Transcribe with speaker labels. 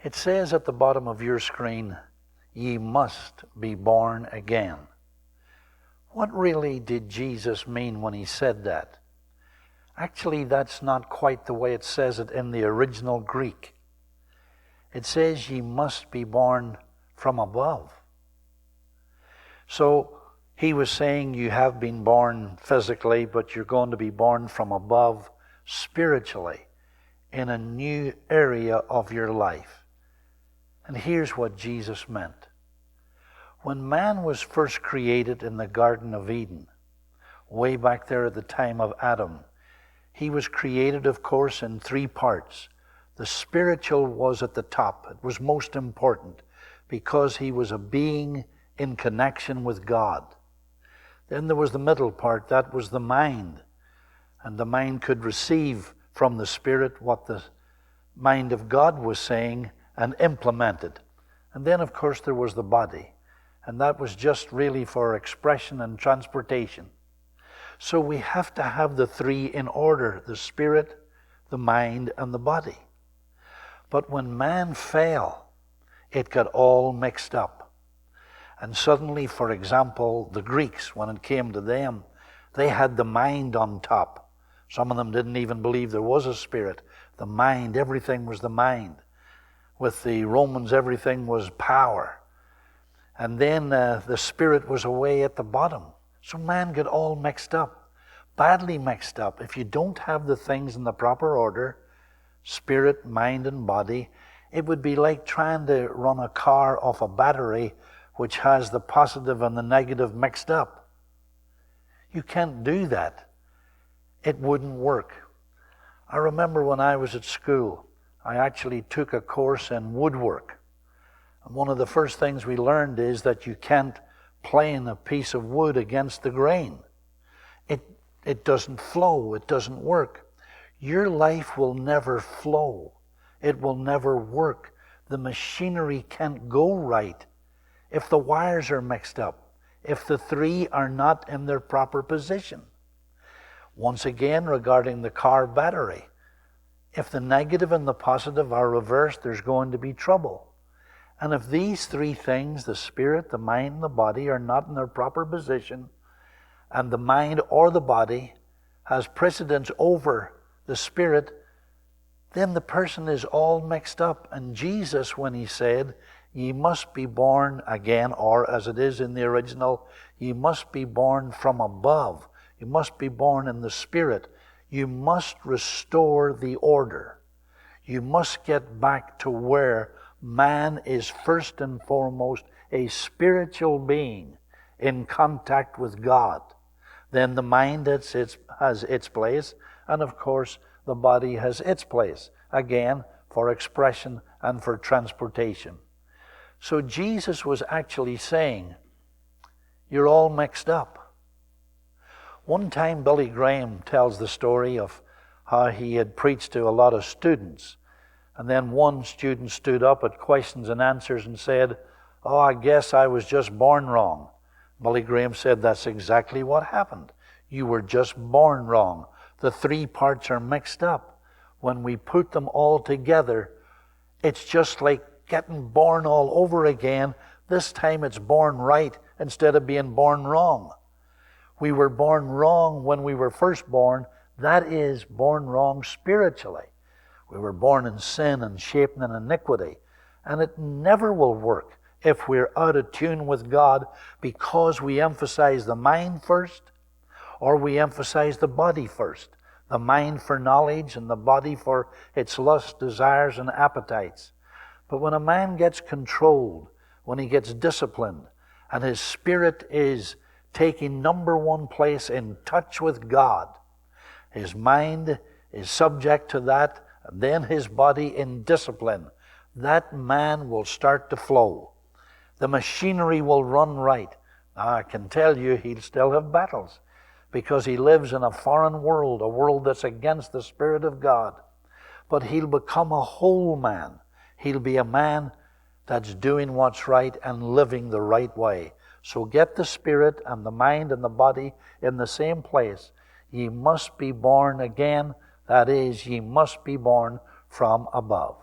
Speaker 1: It says at the bottom of your screen, ye must be born again. What really did Jesus mean when he said that? Actually, that's not quite the way it says it in the original Greek. It says ye must be born from above. So he was saying you have been born physically, but you're going to be born from above spiritually in a new area of your life. And here's what Jesus meant. When man was first created in the Garden of Eden, way back there at the time of Adam, he was created, of course, in three parts. The spiritual was at the top. It was most important because he was a being in connection with God. Then there was the middle part. That was the mind. And the mind could receive from the Spirit what the mind of God was saying and implement it. And then, of course, there was the body. And that was just really for expression and transportation. So we have to have the three in order: the spirit, the mind, and the body. But when man fell, it got all mixed up. And suddenly, for example, the Greeks, when it came to them, they had the mind on top. Some of them didn't even believe there was a spirit. The mind, everything was the mind. With the Romans, everything was power. And then the spirit was away at the bottom. So man got all mixed up, badly mixed up. If you don't have the things in the proper order, spirit, mind, and body, it would be like trying to run a car off a battery which has the positive and the negative mixed up. You can't do that. It wouldn't work. I remember when I was at school, I actually took a course in woodwork. And one of the first things we learned is that you can't plane a piece of wood against the grain. It doesn't flow. It doesn't work. Your life will never flow. It will never work. The machinery can't go right if the wires are mixed up, if the three are not in their proper position. Once again, regarding the car battery, if the negative and the positive are reversed, there's going to be trouble. And if these three things, the spirit, the mind, and the body, are not in their proper position, and the mind or the body has precedence over the spirit, then the person is all mixed up. And Jesus, when he said, ye must be born again, or as it is in the original, ye must be born from above. You must be born in the spirit. You must restore the order. You must get back to where man is first and foremost a spiritual being in contact with God. Then the mind has its place, and of course the body has its place, again for expression and for transportation. So Jesus was actually saying, you're all mixed up. One time Billy Graham tells the story of how he had preached to a lot of students, and then one student stood up at questions and answers and said, oh, I guess I was just born wrong. Billy Graham said, that's exactly what happened. You were just born wrong. The three parts are mixed up. When we put them all together, it's just like getting born all over again. This time it's born right instead of being born wrong. We were born wrong when we were first born. That is, born wrong spiritually. We were born in sin and shaped in iniquity. And it never will work if we're out of tune with God because we emphasize the mind first or we emphasize the body first. The mind for knowledge and the body for its lusts, desires, and appetites. But when a man gets controlled, when he gets disciplined, and his spirit is taking number one place in touch with God, his mind is subject to that, and then his body in discipline, that man will start to flow. The machinery will run right. Now, I can tell you he'll still have battles because he lives in a foreign world, a world that's against the Spirit of God. But he'll become a whole man. He'll be a man that's doing what's right and living the right way. So get the spirit and the mind and the body in the same place. Ye must be born again. That is, ye must be born from above.